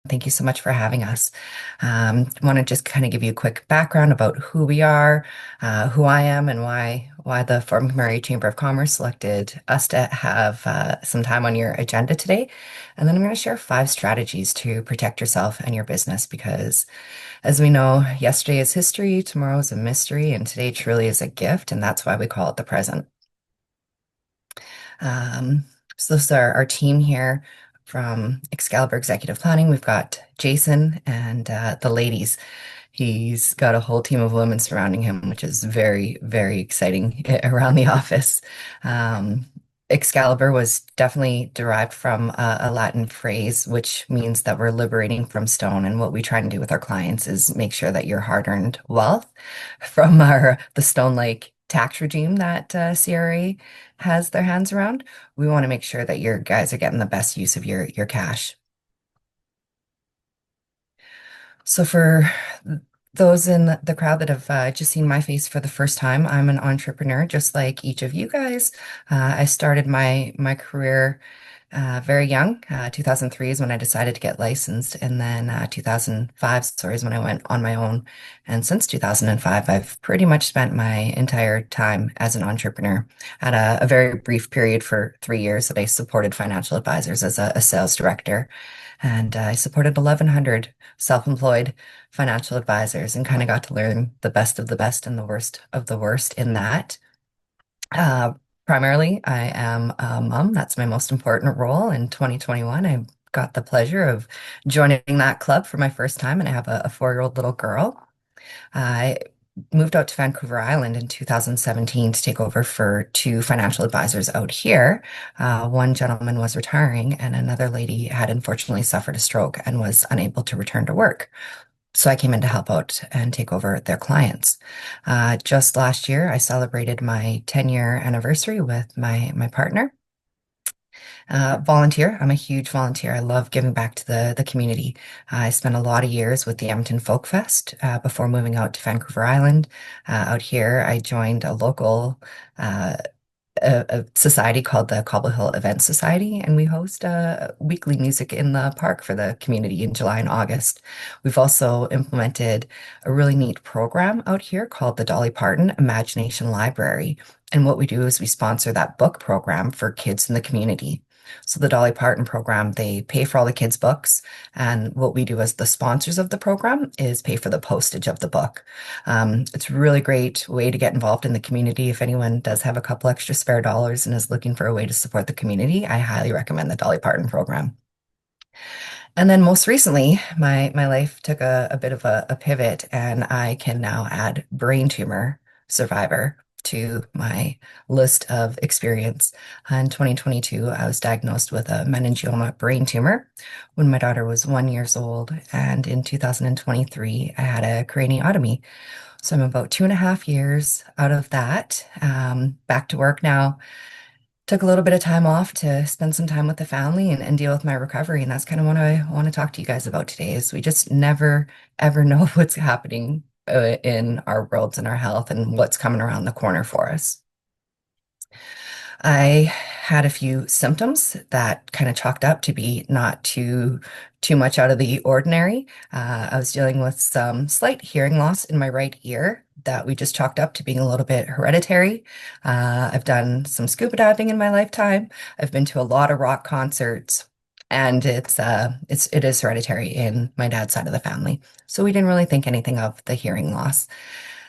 Thank you so much for having us. Want to just kind of give you a quick background about who we are, who I am, and why the Fort McMurray Chamber of Commerce selected us to have some time on your agenda today. And then I'm going to share 5 strategies to protect yourself and your business because, as we know, yesterday is history, tomorrow is a mystery, and today truly is a gift, and that's why we call it the present. Um, so this is our team here from Excalibur Executive Planning. We've got Jason and the ladies. He's got a whole team of women surrounding him, which is very, very exciting around the office. Um, Excalibur was definitely derived from a Latin phrase, which means that we're liberating from stone. And what we try and do with our clients is make sure that your hard-earned wealth from the stone-like tax regime that CRA has their hands around, we want to make sure that your guys are getting the best use of your cash. So for those in the crowd that have just seen my face for the first time, I'm an entrepreneur, just like each of you guys. I started my career very young. 2003 is when I decided to get licensed, and then 2005, sorry, is when I went on my own. And since 2005, I've pretty much spent my entire time as an entrepreneur. At a very brief period for 3 years that I supported financial advisors as a sales director. And I supported 1,100 self-employed financial advisors and kind of got to learn the best of the best and the worst of the worst in that. Uh, Primarily, I am a mom. That's my most important role. In 2021, I got the pleasure of joining that club for my first time, and I have a 4-year-old little girl. I moved out to Vancouver Island in 2017 to take over for 2 financial advisors out here. One gentleman was retiring, and another lady had unfortunately suffered a stroke and was unable to return to work. So I came in to help out and take over their clients. Just last year, I celebrated my 10-year anniversary with my partner. Volunteer. I'm a huge volunteer. I love giving back to the community. I spent a lot of years with the Edmonton Folk Fest before moving out to Vancouver Island. Out here, I joined a local uh, a society called the Cobble Hill Event Society, and we host weekly music in the park for the community in July and August. We've also implemented a really neat program out here called the Dolly Parton Imagination Library. And what we do is we sponsor that book program for kids in the community. So the Dolly Parton program, they pay for all the kids' books, and what we do as the sponsors of the program is pay for the postage of the book. It's a really great way to get involved in the community. If anyone does have a couple extra spare dollars and is looking for a way to support the community, I highly recommend the Dolly Parton program. And then most recently, my life took a bit of a pivot, and I can now add brain tumor survivor to my list of experience. In 2022, I was diagnosed with a meningioma brain tumor when my daughter was 1 year old, and in 2023, I had a craniotomy. So I'm about 2.5 years out of that. Back to work now. Took a little bit of time off to spend some time with the family and deal with my recovery. And that's kind of what I want to talk to you guys about today is we just never, ever know what's happening in our worlds and our health and what's coming around the corner for us. I had a few symptoms that kind of chalked up to be not too much out of the ordinary. I was dealing with some slight hearing loss in my right ear that we just chalked up to being a little bit hereditary. I've done some scuba diving in my lifetime. I've been to a lot of rock concerts, and it is hereditary in my dad's side of the family. So we didn't really think anything of the hearing loss.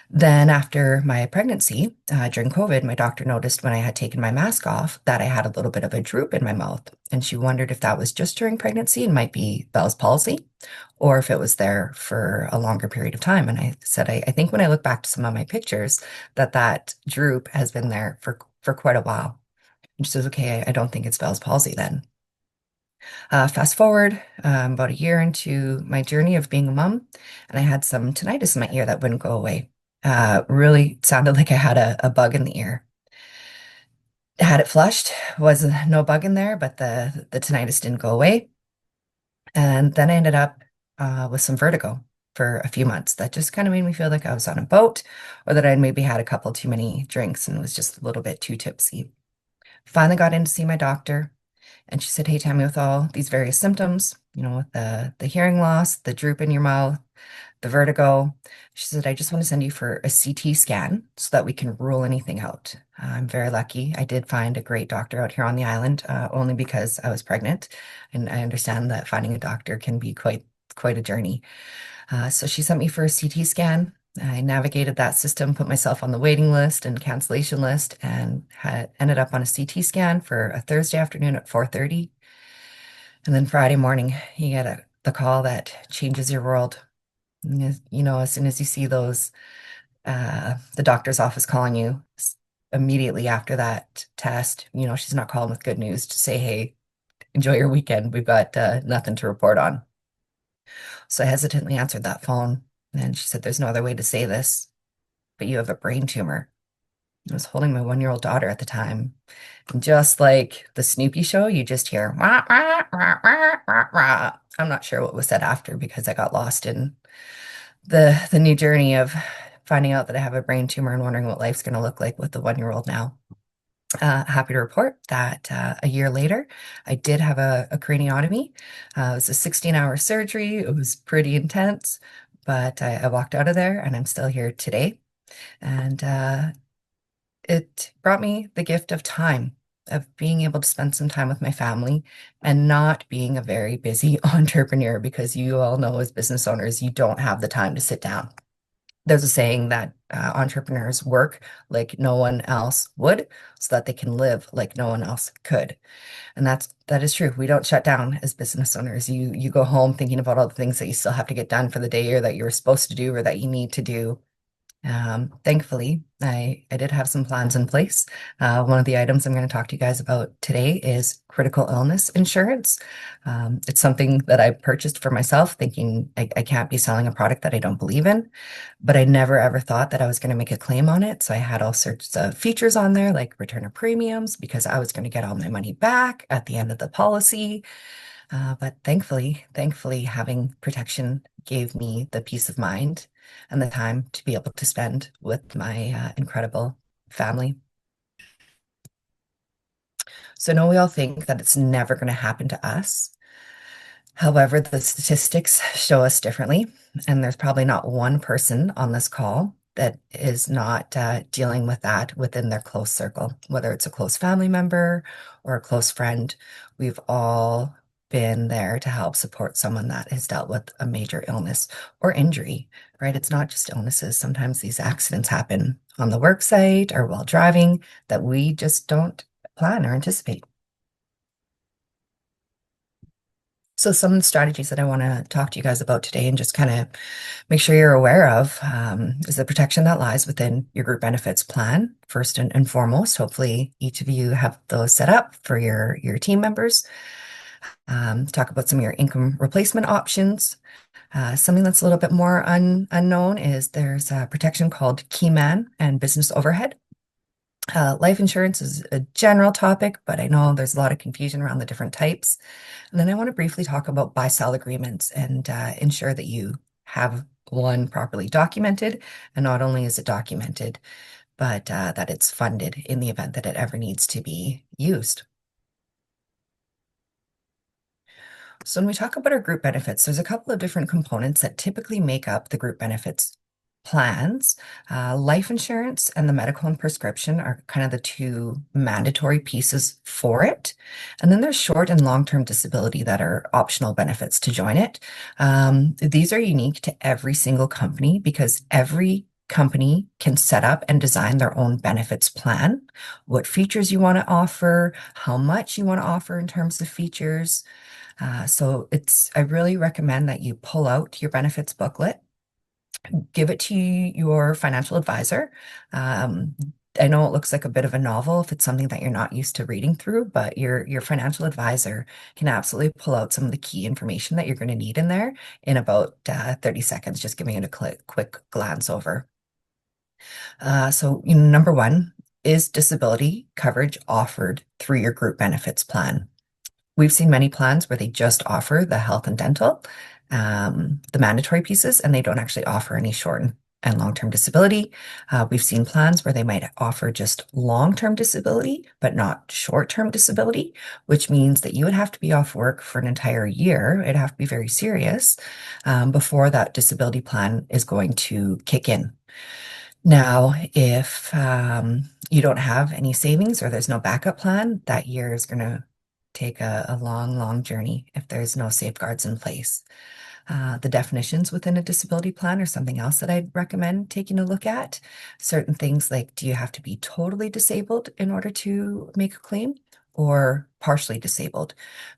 Then, after my pregnancy, during COVID, my doctor noticed when I had taken my mask off that I had a little bit of a droop in my mouth. And she wondered if that was just during pregnancy and might be Bell's palsy, or if it was there for a longer period of time. And I said, I think when I look back to some of my pictures, that droop has been there for quite a while. And she says, okay, I don't think it's Bell's palsy then. Fast forward about a year into my journey of being a mom, and I had some tinnitus in my ear that wouldn't go away. Really sounded like I had a bug in the ear. Had it flushed, was no bug in there, but the tinnitus didn't go away. And then I ended up with some vertigo for a few months. That just kind of made me feel like I was on a boat, or that I'd maybe had a couple too many drinks and was just a little bit too tipsy. Finally got in to see my doctor. And she said, "Hey, Tammy, with all these various symptoms, with the hearing loss, the droop in your mouth, the vertigo," she said, "I just want to send you for a CT scan so that we can rule anything out." I'm very lucky. I did find a great doctor out here on the island, only because I was pregnant, and I understand that finding a doctor can be quite a journey. So she sent me for a CT scan. I navigated that system, put myself on the waiting list and cancellation list, and had ended up on a CT scan for a Thursday afternoon at 4:30. And then Friday morning, you get the call that changes your world. And as soon as you see the doctor's office calling you immediately after that test, she's not calling with good news to say, "Hey, enjoy your weekend. We've got nothing to report on." So I hesitantly answered that phone. And she said, "There's no other way to say this, but you have a brain tumor." I was holding my 1-year-old daughter at the time. And just like the Snoopy show, you just hear, "Wah, wah, wah, wah, wah, wah." I'm not sure what was said after because I got lost in the new journey of finding out that I have a brain tumor and wondering what life's going to look like with the 1-year-old now. Happy to report that a year later, I did have a craniotomy. It was a 16-hour surgery. It was pretty intense, but I walked out of there and I'm still here today. And it brought me the gift of time, of being able to spend some time with my family and not being a very busy entrepreneur, because you all know as business owners, you don't have the time to sit down. There's a saying that entrepreneurs work like no one else would so that they can live like no one else could. And that is true. We don't shut down as business owners. You go home thinking about all the things that you still have to get done for the day, or that you're supposed to do, or that you need to do. Thankfully, I did have some plans in place. One of the items I'm going to talk to you guys about today is critical illness insurance. It's something that I purchased for myself, thinking I can't be selling a product that I don't believe in, but I never ever thought that I was going to make a claim on it. So I had all sorts of features on there, like return of premiums, because I was going to get all my money back at the end of the policy. But thankfully, having protection gave me the peace of mind and the time to be able to spend with my incredible family. So, I know we all think that it's never going to happen to us. However, the statistics show us differently, and there's probably not one person on this call that is not dealing with that within their close circle, whether it's a close family member or a close friend. We've all been there to help support someone that has dealt with a major illness or injury, right? It's not just illnesses. Sometimes these accidents happen on the work site or while driving that we just don't plan or anticipate. So some of the strategies that I want to talk to you guys about today and just kind of make sure you're aware of is the protection that lies within your group benefits plan, first and foremost. Hopefully, each of you have those set up for your team members. Talk about some of your income replacement options. Something that's a little bit more unknown is there's a protection called key man and business overhead. Life insurance is a general topic, but I know there's a lot of confusion around the different types. And then I want to briefly talk about buy-sell agreements and ensure that you have one properly documented. And not only is it documented, but that it's funded in the event that it ever needs to be used. So when we talk about our group benefits, there's a couple of different components that typically make up the group benefits plans. Life insurance and the medical and prescription are kind of the two mandatory pieces for it. And then there's short and long-term disability that are optional benefits to join it. These are unique to every single company because every company can set up and design their own benefits plan, what features you want to offer, how much you want to offer in terms of features. I really recommend that you pull out your benefits booklet, give it to your financial advisor. Um, I know it looks like a bit of a novel if it's something that you're not used to reading through, but your financial advisor can absolutely pull out some of the key information that you're going to need in there in about 30 seconds, just giving it a quick glance over. Number one, is disability coverage offered through your group benefits plan? We've seen many plans where they just offer the health and dental, the mandatory pieces, and they don't actually offer any short and long-term disability. We've seen plans where they might offer just long-term disability, but not short-term disability, which means that you would have to be off work for an entire year. It'd have to be very serious before that disability plan is going to kick in. Now, if you don't have any savings or there's no backup plan, that year is going to take a long, long journey if there's no safeguards in place. The definitions within a disability plan are something else that I'd recommend taking a look at. Certain things like, do you have to be totally disabled in order to make a claim or partially disabled?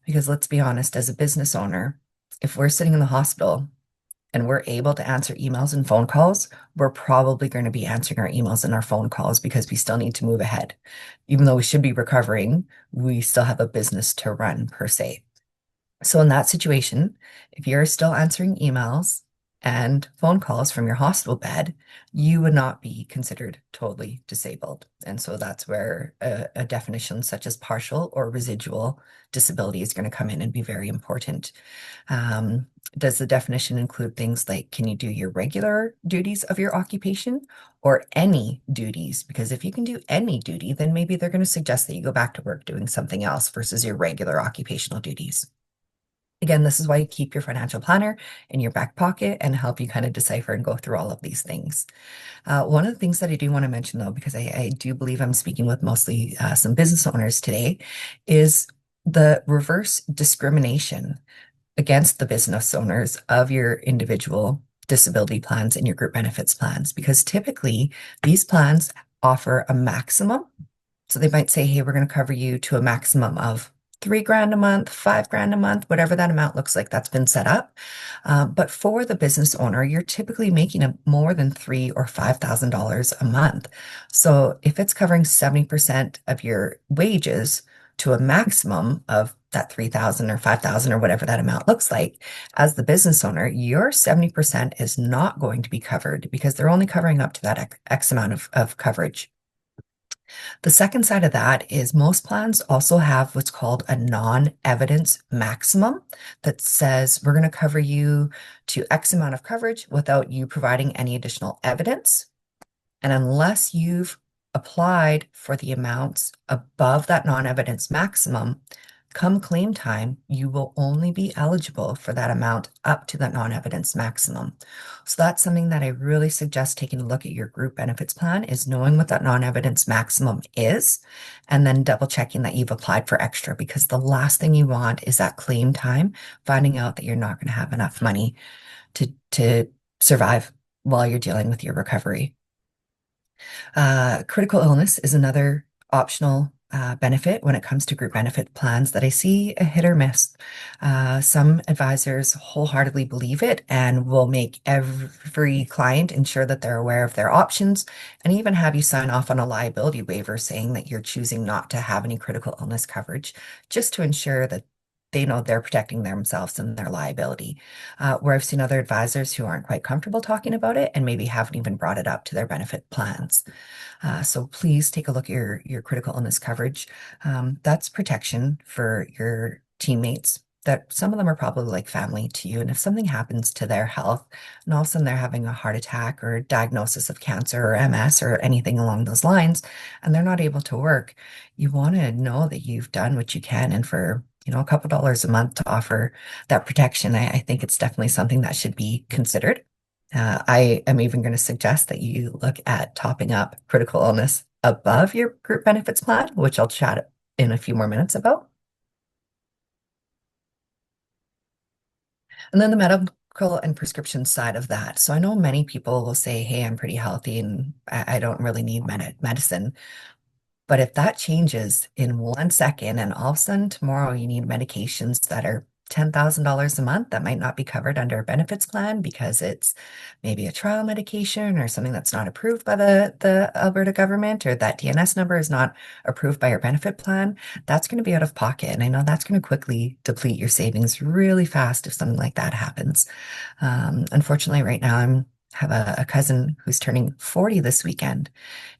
Because let's be honest, as a business owner, if we're sitting in the hospital and we're able to answer emails and phone calls, we're probably going to be answering our emails and our phone calls because we still need to move ahead. Even though we should be recovering, we still have a business to run per se. So in that situation, if you're still answering emails and phone calls from your hospital bed, you would not be considered totally disabled. And so that's where a definition such as partial or residual disability is going to come in and be very important. Does the definition include things like, can you do your regular duties of your occupation or any duties? Because if you can do any duty, then maybe they're going to suggest that you go back to work doing something else versus your regular occupational duties. Again, this is why you keep your financial planner in your back pocket and help you kind of decipher and go through all of these things. One of the things that I do want to mention, though, because I do believe I'm speaking with mostly some business owners today, is the reverse discrimination against the business owners of your individual disability plans and your group benefits plans, because typically these plans offer a maximum. So they might say, hey, we're going to cover you to a maximum of $3,000 a month, $5,000 a month, whatever that amount looks like, that's been set up. But for the business owner, you're typically making more than $3,000 or $5,000 a month. So if it's covering 70% of your wages to a maximum of that 3,000 or 5,000 or whatever that amount looks like, as the business owner, your 70% is not going to be covered because they're only covering up to that X amount of coverage. The second side of that is most plans also have what's called a non-evidence maximum that says we're going to cover you to X amount of coverage without you providing any additional evidence. And unless you've applied for the amounts above that non-evidence maximum, come claim time, you will only be eligible for that amount up to that non-evidence maximum. So that's something that I really suggest taking a look at your group benefits plan, is knowing what that non-evidence maximum is, and then double checking that you've applied for extra, because the last thing you want is that claim time, finding out that you're not going to have enough money to survive while you're dealing with your recovery. Critical illness is another optional benefit when it comes to group benefit plans that I see a hit or miss. Some advisors wholeheartedly believe it and will make every client ensure that they're aware of their options and even have you sign off on a liability waiver saying that you're choosing not to have any critical illness coverage, just to ensure that they know they're protecting themselves and their liability. Where I've seen other advisors who aren't quite comfortable talking about it and maybe haven't even brought it up to their benefit plans. So please take a look at your critical illness coverage. That's protection for your teammates, that some of them are probably like family to you. And if something happens to their health and all of a sudden they're having a heart attack or a diagnosis of cancer or MS or anything along those lines, and they're not able to work, you want to know that you've done what you can. And for a couple dollars a month to offer that protection, I think it's definitely something that should be considered. I am even going to suggest that you look at topping up critical illness above your group benefits plan, which I'll chat in a few more minutes about. And then the medical and prescription side of that. So I know many people will say, hey, I'm pretty healthy and I don't really need medicine. But if that changes in 1 second and all of a sudden tomorrow you need medications that are $10,000 a month that might not be covered under a benefits plan because it's maybe a trial medication or something that's not approved by the Alberta government, or that DNS number is not approved by your benefit plan, that's going to be out of pocket. And I know that's going to quickly deplete your savings really fast if something like that happens. Unfortunately, right now I have a cousin who's turning 40 this weekend,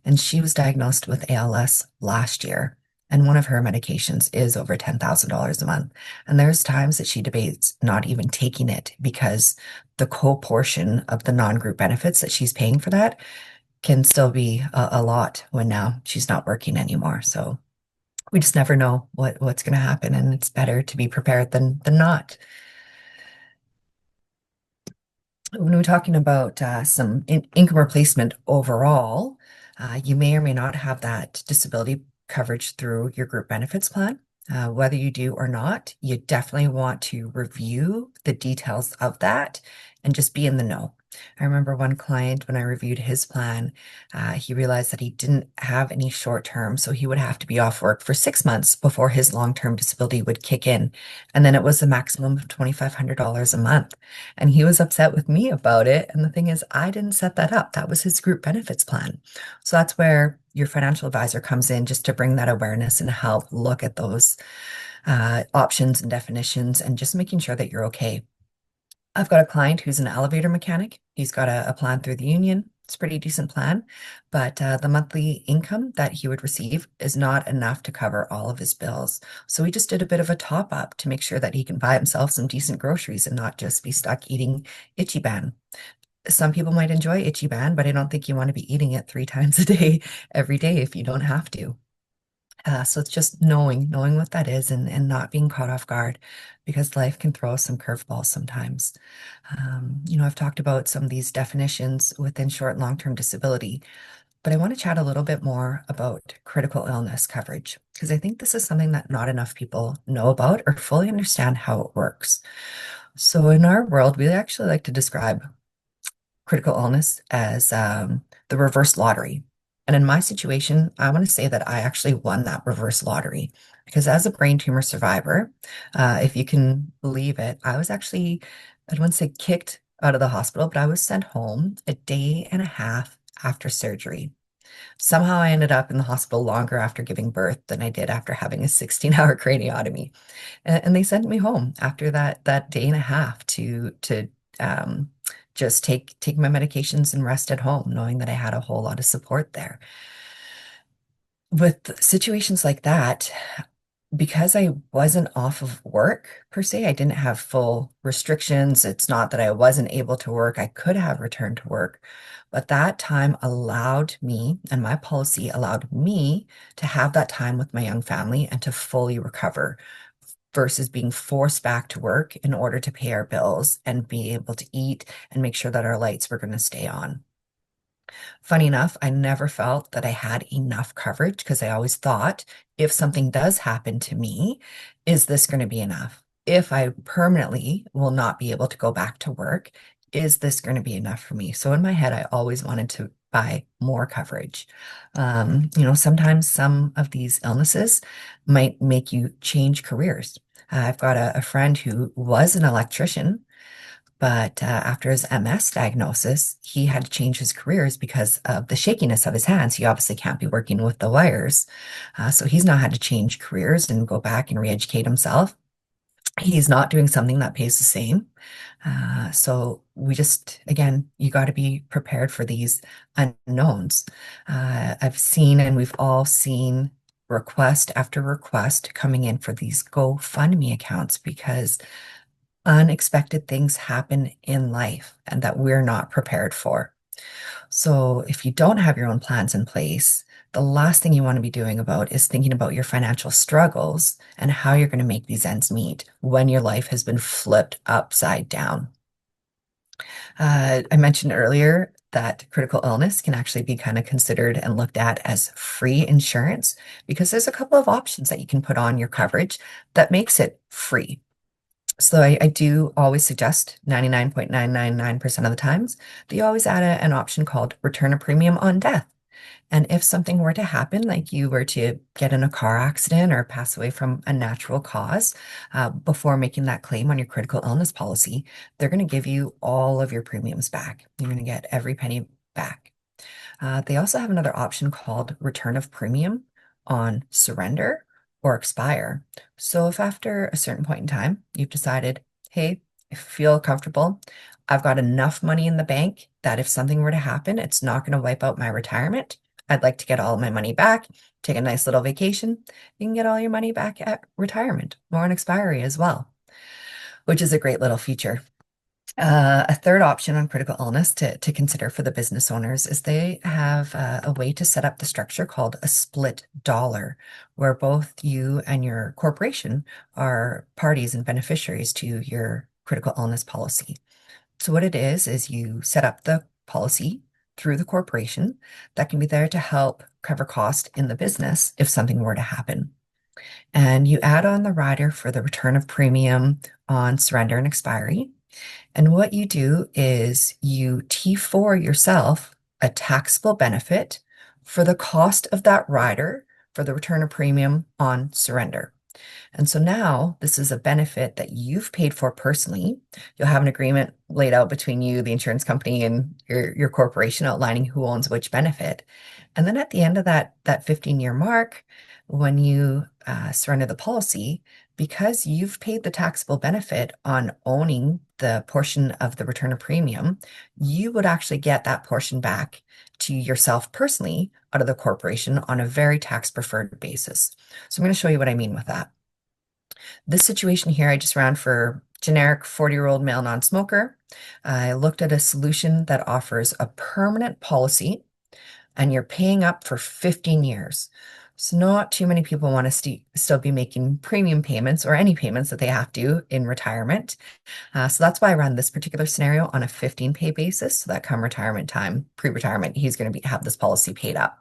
and she was diagnosed with ALS last year. And one of her medications is over $10,000 a month. And there's times that she debates not even taking it because the co-portion of the non-group benefits that she's paying for that can still be a lot when now she's not working anymore. So we just never know what's going to happen, and it's better to be prepared than not. When we're talking about some income replacement overall, you may or may not have that disability coverage through your group benefits plan. Whether you do or not, you definitely want to review the details of that and just be in the know. I remember one client, when I reviewed his plan, he realized that he didn't have any short term, so he would have to be off work for 6 months before his long-term disability would kick in. And then it was a maximum of $2,500 a month. And he was upset with me about it. And the thing is, I didn't set that up. That was his group benefits plan. So that's where your financial advisor comes in, just to bring that awareness and help look at those options and definitions and just making sure that you're okay. I've got a client who's an elevator mechanic. He's got a plan through the union. It's a pretty decent plan, but the monthly income that he would receive is not enough to cover all of his bills. So we just did a bit of a top up to make sure that he can buy himself some decent groceries and not just be stuck eating Ichiban. Some people might enjoy Ichiban, but I don't think you want to be eating it 3 times a day, every day, if you don't have to. So it's just knowing what that is, and not being caught off guard, because life can throw us some curveballs sometimes. I've talked about some of these definitions within short and long-term disability, but I want to chat a little bit more about critical illness coverage, because I think this is something that not enough people know about or fully understand how it works. So in our world, we actually like to describe critical illness as the reverse lottery. And in my situation, I want to say that I actually won that reverse lottery, because as a brain tumor survivor, if you can believe it, I was actually, I don't want to say kicked out of the hospital, but I was sent home a day and a half after surgery. Somehow I ended up in the hospital longer after giving birth than I did after having a 16-hour craniotomy. And they sent me home after that day and a half to um, just take my medications and rest at home, knowing that I had a whole lot of support there. With situations like that, because I wasn't off of work per se, I didn't have full restrictions. It's not that I wasn't able to work. I could have returned to work, but that time allowed me, and my policy allowed me to have that time with my young family and to fully recover, versus being forced back to work in order to pay our bills and be able to eat and make sure that our lights were going to stay on. Funny enough, I never felt that I had enough coverage, because I always thought, if something does happen to me, is this going to be enough? If I permanently will not be able to go back to work, is this going to be enough for me? So in my head, I always wanted to buy more coverage. Sometimes some of these illnesses might make you change careers. I've got a friend who was an electrician, but after his MS diagnosis, he had to change his careers because of the shakiness of his hands. He obviously can't be working with the wires. So he's now had to change careers and go back and re-educate himself. He's not doing something that pays the same. So we just, again, you got to be prepared for these unknowns. I've seen, and we've all seen, request after request coming in for these GoFundMe accounts, because unexpected things happen in life and that we're not prepared for. So if you don't have your own plans in place, the last thing you want to be doing about is thinking about your financial struggles and how you're going to make these ends meet when your life has been flipped upside down. I mentioned earlier that critical illness can actually be kind of considered and looked at as free insurance, because there's a couple of options that you can put on your coverage that makes it free. So I do always suggest, 99.999% of the times, that you always add an option called return a premium on death. And if something were to happen, like you were to get in a car accident or pass away from a natural cause, before making that claim on your critical illness policy, they're going to give you all of your premiums back. You're going to get every penny back. They also have another option called return of premium on surrender or expire. So if after a certain point in time, you've decided, hey, I feel comfortable, I've got enough money in the bank that if something were to happen, it's not going to wipe out my retirement, I'd like to get all my money back, take a nice little vacation. You can get all your money back at retirement or on expiry as well, which is a great little feature. A third option on critical illness to consider for the business owners is they have a way to set up the structure called a split dollar, where both you and your corporation are parties and beneficiaries to your critical illness policy. So what it is you set up the policy through the corporation that can be there to help cover cost in the business if something were to happen. And you add on the rider for the return of premium on surrender and expiry. And what you do is you T4 yourself a taxable benefit for the cost of that rider for the return of premium on surrender. And so now this is a benefit that you've paid for personally. You'll have an agreement laid out between you, the insurance company, and your corporation outlining who owns which benefit. And then at the end of that 15-year mark, when you surrender the policy, because you've paid the taxable benefit on owning the portion of the return of premium, you would actually get that portion back to yourself personally out of the corporation on a very tax preferred basis. So I'm going to show you what I mean with that. This situation here, I just ran for generic 40-year-old male non-smoker. I looked at a solution that offers a permanent policy and you're paying up for 15 years. So not too many people want to still be making premium payments or any payments that they have to in retirement. So that's why I ran this particular scenario on a 15-pay basis. So that come retirement time, pre-retirement, he's going to have this policy paid up.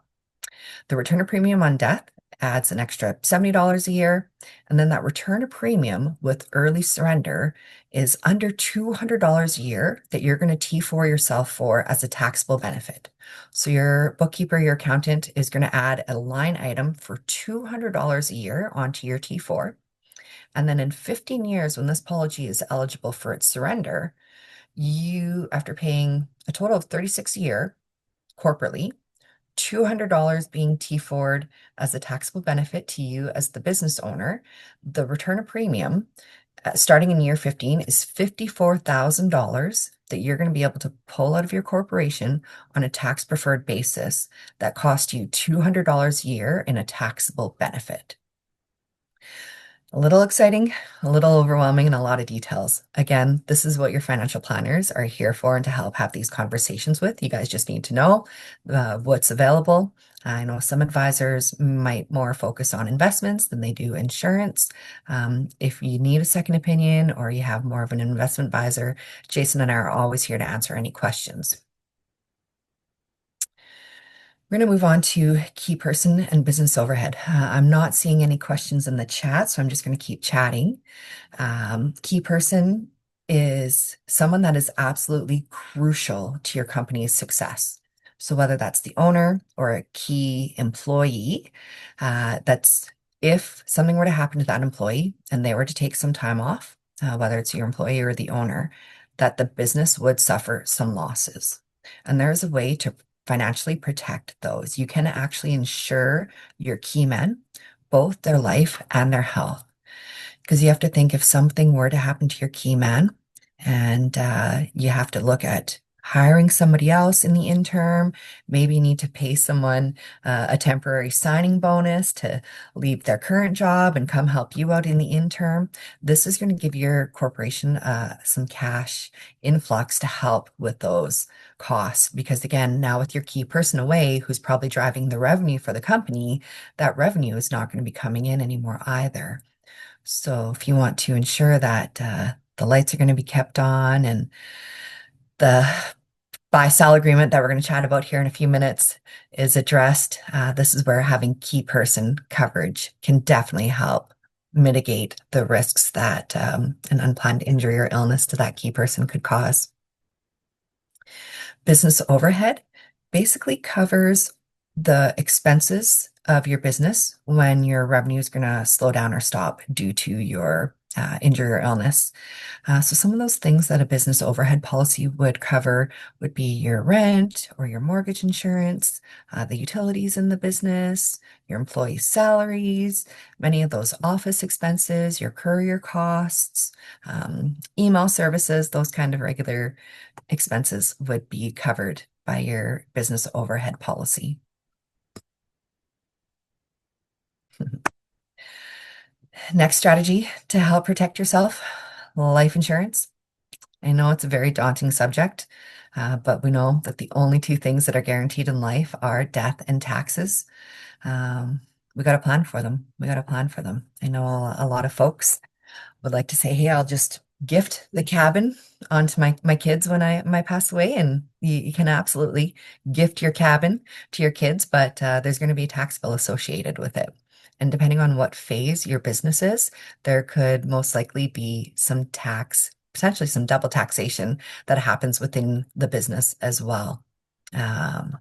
The return of premium on death adds an extra $70 a year. And then that return of premium with early surrender is under $200 a year that you're going to T4 yourself for as a taxable benefit. So your bookkeeper, your accountant is going to add a line item for $200 a year onto your T4. And then in 15 years, when this policy is eligible for its surrender, you, after paying a total of $36 a year corporately, $200 being T4'd as a taxable benefit to you as the business owner, the return of premium starting in year 15 is $54,000 that you're going to be able to pull out of your corporation on a tax preferred basis that cost you $200 a year in a taxable benefit. A little exciting, a little overwhelming, and a lot of details. Again, this is what your financial planners are here for and to help have these conversations with. You guys just need to know what's available. I know some advisors might more focus on investments than they do insurance. If you need a second opinion or you have more of an investment advisor, Jason and I are always here to answer any questions. We're going to move on to key person and business overhead. I'm not seeing any questions in the chat, so I'm just going to keep chatting. Key person is someone that is absolutely crucial to your company's success. So whether that's the owner or a key employee, that's if something were to happen to that employee and they were to take some time off, whether it's your employee or the owner, that the business would suffer some losses. And there's a way to financially protect those. You can actually insure your key men, both their life and their health. Because you have to think if something were to happen to your key man and you have to look at hiring somebody else in the interim, maybe you need to pay someone a temporary signing bonus to leave their current job and come help you out in the interim. This is going to give your corporation some cash influx to help with those costs. Because again, now with your key person away, who's probably driving the revenue for the company, that revenue is not going to be coming in anymore either. So if you want to ensure that the lights are going to be kept on and the buy-sell agreement that we're going to chat about here in a few minutes is addressed, this is where having key person coverage can definitely help mitigate the risks that an unplanned injury or illness to that key person could cause. Business overhead basically covers the expenses of your business when your revenue is going to slow down or stop due to your injury or illness. So some of those things that a business overhead policy would cover would be your rent or your mortgage insurance, the utilities in the business, your employees' salaries, many of those office expenses, your courier costs, email services, those kind of regular expenses would be covered by your business overhead policy. Next strategy to help protect yourself, life insurance. I know it's a very daunting subject, but we know that the only two things that are guaranteed in life are death and taxes. Um, we got to plan for them. We got to plan for them. I know a lot of folks would like to say, "Hey, I'll just gift the cabin onto my kids when I pass away," and you can absolutely gift your cabin to your kids, but there's going to be a tax bill associated with it. And depending on what phase your business is, there could most likely be some tax, potentially some double taxation that happens within the business as well. Um,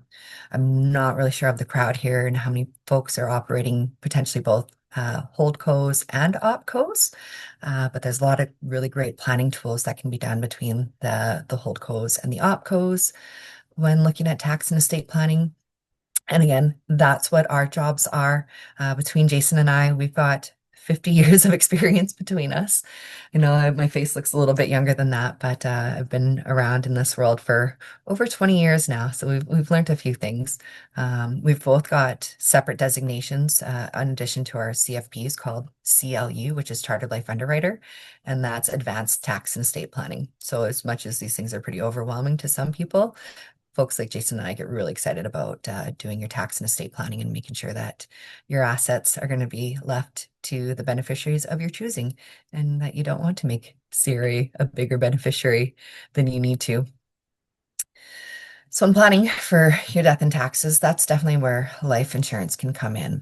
I'm not really sure of the crowd here and how many folks are operating potentially both holdcos and opcos. But there's a lot of really great planning tools that can be done between the holdcos and the opcos when looking at tax and estate planning. And again, that's what our jobs are. Between Jason and I, we've got 50 years of experience between us. My face looks a little bit younger than that, but I've been around in this world for over 20 years now. So we've learned a few things. We've both got separate designations in addition to our CFPs called CLU, which is Chartered Life Underwriter, and that's Advanced Tax and Estate Planning. So as much as these things are pretty overwhelming to some people, folks like Jason and I get really excited about doing your tax and estate planning and making sure that your assets are going to be left to the beneficiaries of your choosing and that you don't want to make Siri a bigger beneficiary than you need to. So, in planning for your death and taxes, that's definitely where life insurance can come in.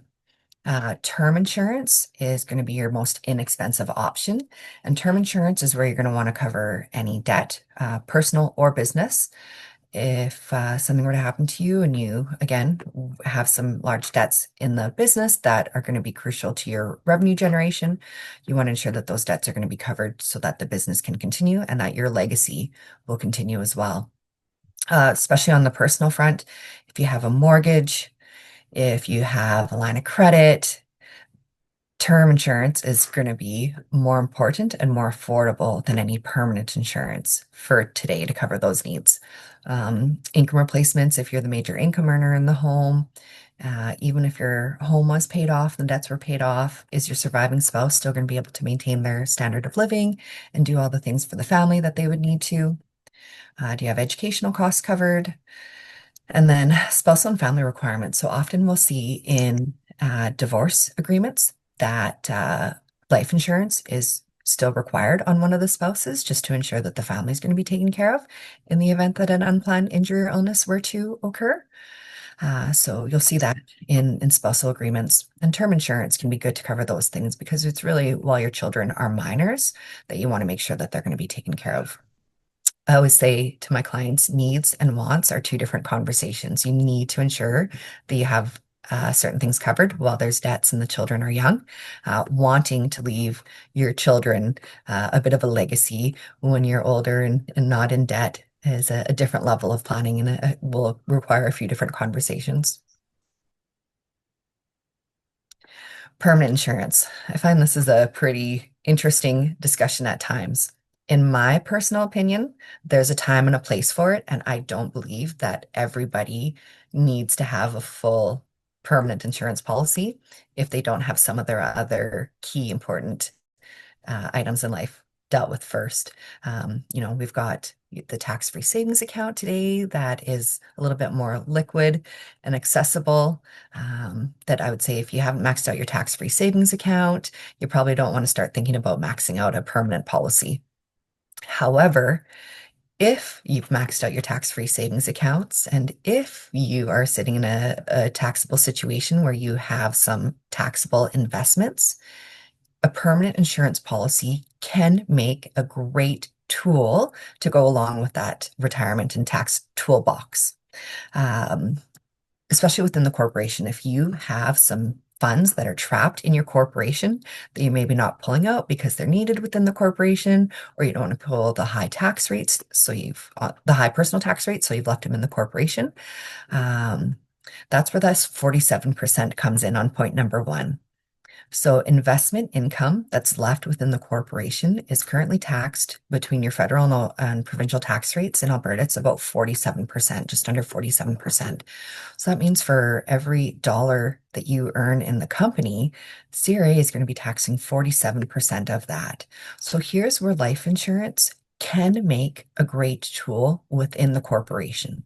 Term insurance is going to be your most inexpensive option. And term insurance is where you're going to want to cover any debt, personal or business. If something were to happen to you and you, again, have some large debts in the business that are going to be crucial to your revenue generation, you want to ensure that those debts are going to be covered so that the business can continue and that your legacy will continue as well. Especially on the personal front, if you have a mortgage, if you have a line of credit, term insurance is going to be more important and more affordable than any permanent insurance for today to cover those needs. Income replacements, if you're the major income earner in the home, even if your home was paid off, the debts were paid off, is your surviving spouse still going to be able to maintain their standard of living and do all the things for the family that they would need to? Do you have educational costs covered? And then spousal and family requirements. So often we'll see in divorce agreements that life insurance is still required on one of the spouses just to ensure that the family is going to be taken care of in the event that an unplanned injury or illness were to occur. So you'll see that in spousal agreements. And term insurance can be good to cover those things because it's really while your children are minors that you want to make sure that they're going to be taken care of. I always say to my clients, needs and wants are two different conversations. You need to ensure that you have certain things covered while there's debts and the children are young. Wanting to leave your children a bit of a legacy when you're older and not in debt is a different level of planning and it will require a few different conversations. Permanent insurance. I find this is a pretty interesting discussion at times. In my personal opinion, there's a time and a place for it, and I don't believe that everybody needs to have a full permanent insurance policy if they don't have some of their other key important items in life dealt with first. We've got the tax-free savings account today that is a little bit more liquid and accessible. That I would say if you haven't maxed out your tax-free savings account, you probably don't want to start thinking about maxing out a permanent policy. However, if you've maxed out your tax-free savings accounts and if you are sitting in a taxable situation where you have some taxable investments, a permanent insurance policy can make a great tool to go along with that retirement and tax toolbox. Um, Especially within the corporation, if you have some funds that are trapped in your corporation that you maybe not pulling out because they're needed within the corporation, or you don't want to pull the high tax rates, so you've the high personal tax rate, so you've left them in the corporation. Um, that's where this 47% comes in on point number one. So investment income that's left within the corporation is currently taxed between your federal and provincial tax rates. In Alberta, it's about 47%, just under 47%. So that means for every dollar that you earn in the company, CRA is going to be taxing 47% of that. So here's where life insurance can make a great tool within the corporation.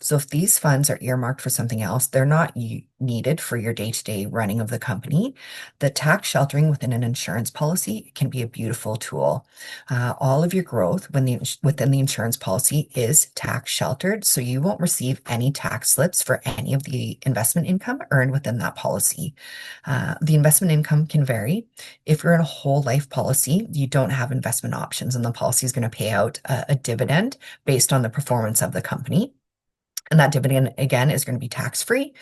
So if these funds are earmarked for something else, they're not needed for your day-to-day running of the company. The tax sheltering within an insurance policy can be a beautiful tool. All of your growth within the insurance policy is tax sheltered, so you won't receive any tax slips for any of the investment income earned within that policy. The investment income can vary. If you're in a whole life policy, you don't have investment options, and the policy is going to pay out a dividend based on the performance of the company. And that dividend, again, is going to be tax-free.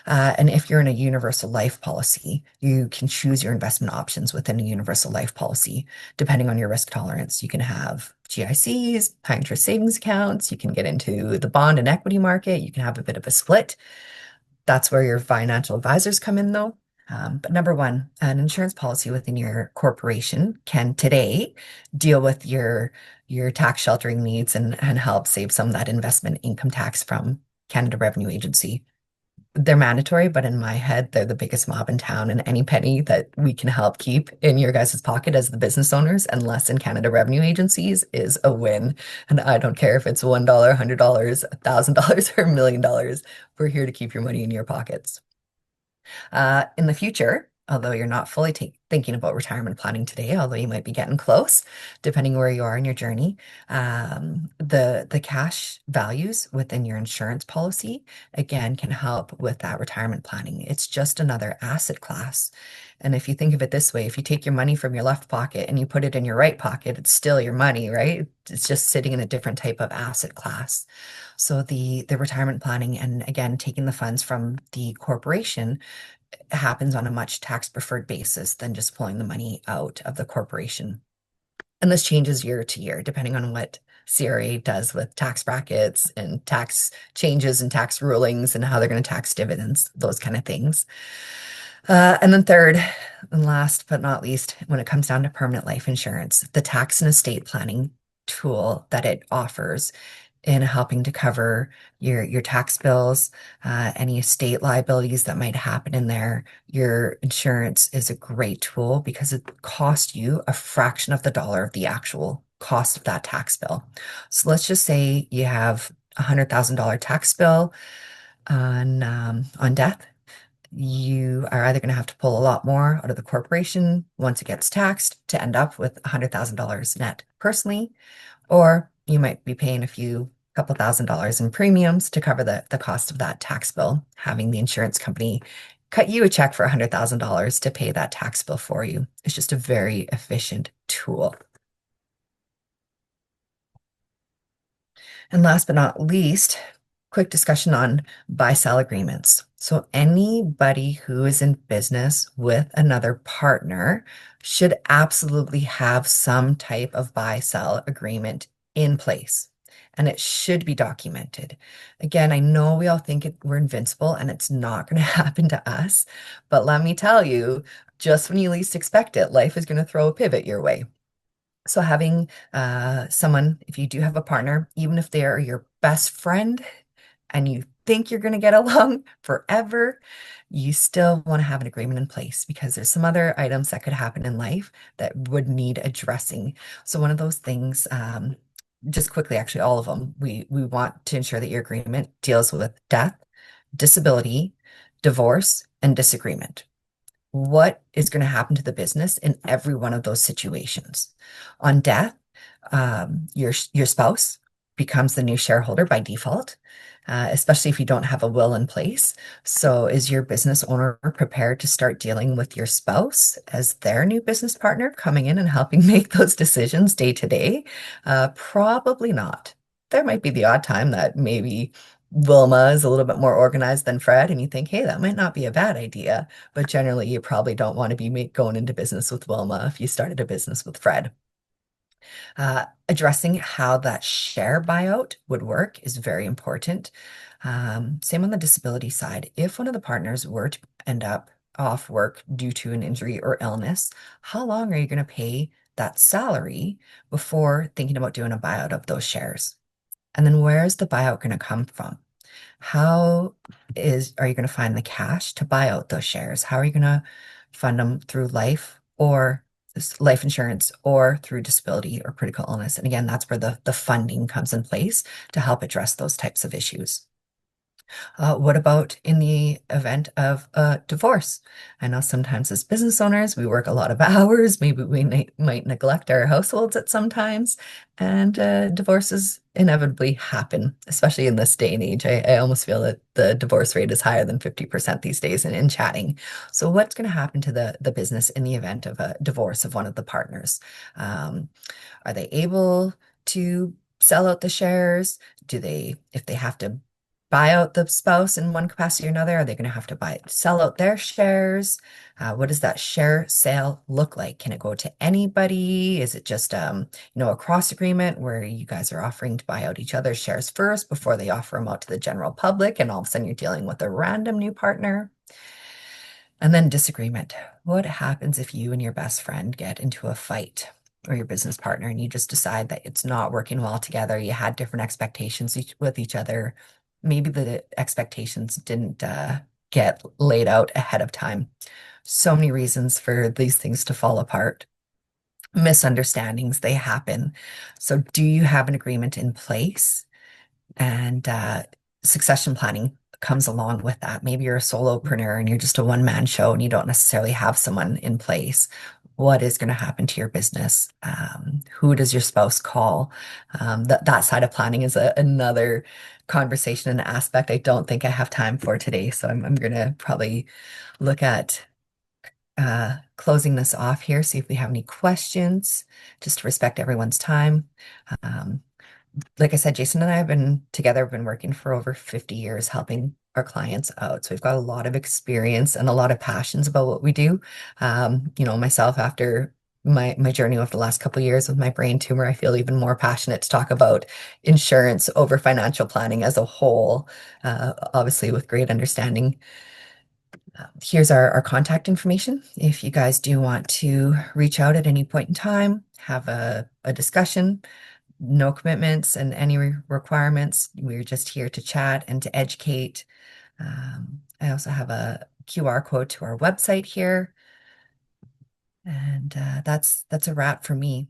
And if you're in a universal life policy, you can choose your investment options within a universal life policy, depending on your risk tolerance. You can have GICs, high interest savings accounts. You can get into the bond and equity market. You can have a bit of a split. That's where your financial advisors come in, though. But number one, an insurance policy within your corporation can today deal with your tax sheltering needs and help save some of that investment income tax from Canada Revenue Agency. They're mandatory, but in my head, they're the biggest mob in town, and any penny that we can help keep in your guys' pocket as the business owners and less in Canada Revenue Agencies is a win. And I don't care if it's $1, $100, $1,000, or $1 million. We're here to keep your money in your pockets. In the future, although you're not fully thinking about retirement planning today, although you might be getting close, depending where you are in your journey, the cash values within your insurance policy, again, can help with that retirement planning. It's just another asset class. And if you think of it this way, if you take your money from your left pocket and you put it in your right pocket, it's still your money, right? It's just sitting in a different type of asset class. So the retirement planning and again taking the funds from the corporation happens on a much tax preferred basis than just pulling the money out of the corporation. And this changes year to year, depending on what CRA does with tax brackets and tax changes and tax rulings and how they're going to tax dividends, those kind of things. And then third and last but not least, when it comes down to permanent life insurance, the tax and estate planning tool that it offers in helping to cover your tax bills, any estate liabilities that might happen in there. Your insurance is a great tool because it costs you a fraction of the dollar of the actual cost of that tax bill. So let's just say you have a $100,000 tax bill on death. You are either going to have to pull a lot more out of the corporation once it gets taxed to end up with $100,000 net personally, or you might be paying couple $1,000s in premiums to cover the cost of that tax bill, having the insurance company cut you a check for $100,000 to pay that tax bill for you. It's just a very efficient tool. And last but not least, quick discussion on buy-sell agreements. So anybody who is in business with another partner should absolutely have some type of buy-sell agreement in place. And it should be documented. Again, I know we all think we're invincible and it's not going to happen to us. But let me tell you, just when you least expect it, life is going to throw a pivot your way. So having someone, if you do have a partner, even if they are your best friend and you think you're going to get along forever, you still want to have an agreement in place because there's some other items that could happen in life that would need addressing. So one of those things, just quickly, actually, all of them, we want to ensure that your agreement deals with death, disability, divorce, and disagreement. What is going to happen to the business in every one of those situations? On death, your spouse becomes the new shareholder by default, especially if you don't have a will in place. So is your business owner prepared to start dealing with your spouse as their new business partner, coming in and helping make those decisions day to day? Probably not. There might be the odd time that maybe Wilma is a little bit more organized than Fred, and you think, hey, that might not be a bad idea. But generally, you probably don't want to be going into business with Wilma if you started a business with Fred. Addressing how that share buyout would work is very important. Same on the disability side. If one of the partners were to end up off work due to an injury or illness, how long are you going to pay that salary before thinking about doing a buyout of those shares? And then where is the buyout going to come from? How are you going to find the cash to buy out those shares? How are you going to fund them through life insurance or through disability or critical illness? And again, that's where the funding comes in place to help address those types of issues. What about in the event of a divorce? I know sometimes as business owners, we work a lot of hours. Maybe we might neglect our households at some times, and divorces inevitably happen, especially in this day and age. I almost feel that the divorce rate is higher than 50% these days in chatting. So what's going to happen to the business in the event of a divorce of one of the partners? Um, are they able to sell out the shares? If they have to buy out the spouse in one capacity or another? Are they going to have to sell out their shares? What does that share sale look like? Can it go to anybody? Is it just a cross agreement where you guys are offering to buy out each other's shares first before they offer them out to the general public, and all of a sudden you're dealing with a random new partner? And then disagreement. What happens if you and your best friend get into a fight, or your business partner, and you just decide that it's not working well together? You had different expectations with each other. Maybe the expectations didn't get laid out ahead of time. So many reasons for these things to fall apart. Misunderstandings, they happen. So, do you have an agreement in place? And succession planning comes along with that. Maybe you're a solopreneur and you're just a one-man show and you don't necessarily have someone in place. What is going to happen to your business? Who does your spouse call? That side of planning is another conversation and aspect I don't think I have time for today. So I'm going to probably look at closing this off here, see if we have any questions, just to respect everyone's time. Um, like I said, Jason and I have been together, been working for over 50 years helping our clients out. So we've got a lot of experience and a lot of passions about what we do. Myself, after my journey over the last couple of years with my brain tumor, I feel even more passionate to talk about insurance over financial planning as a whole, obviously with great understanding. Here's our contact information. If you guys do want to reach out at any point in time, have a discussion, no commitments and any requirements. We're just here to chat and to educate. I also have a QR code to our website here. And that's a wrap for me.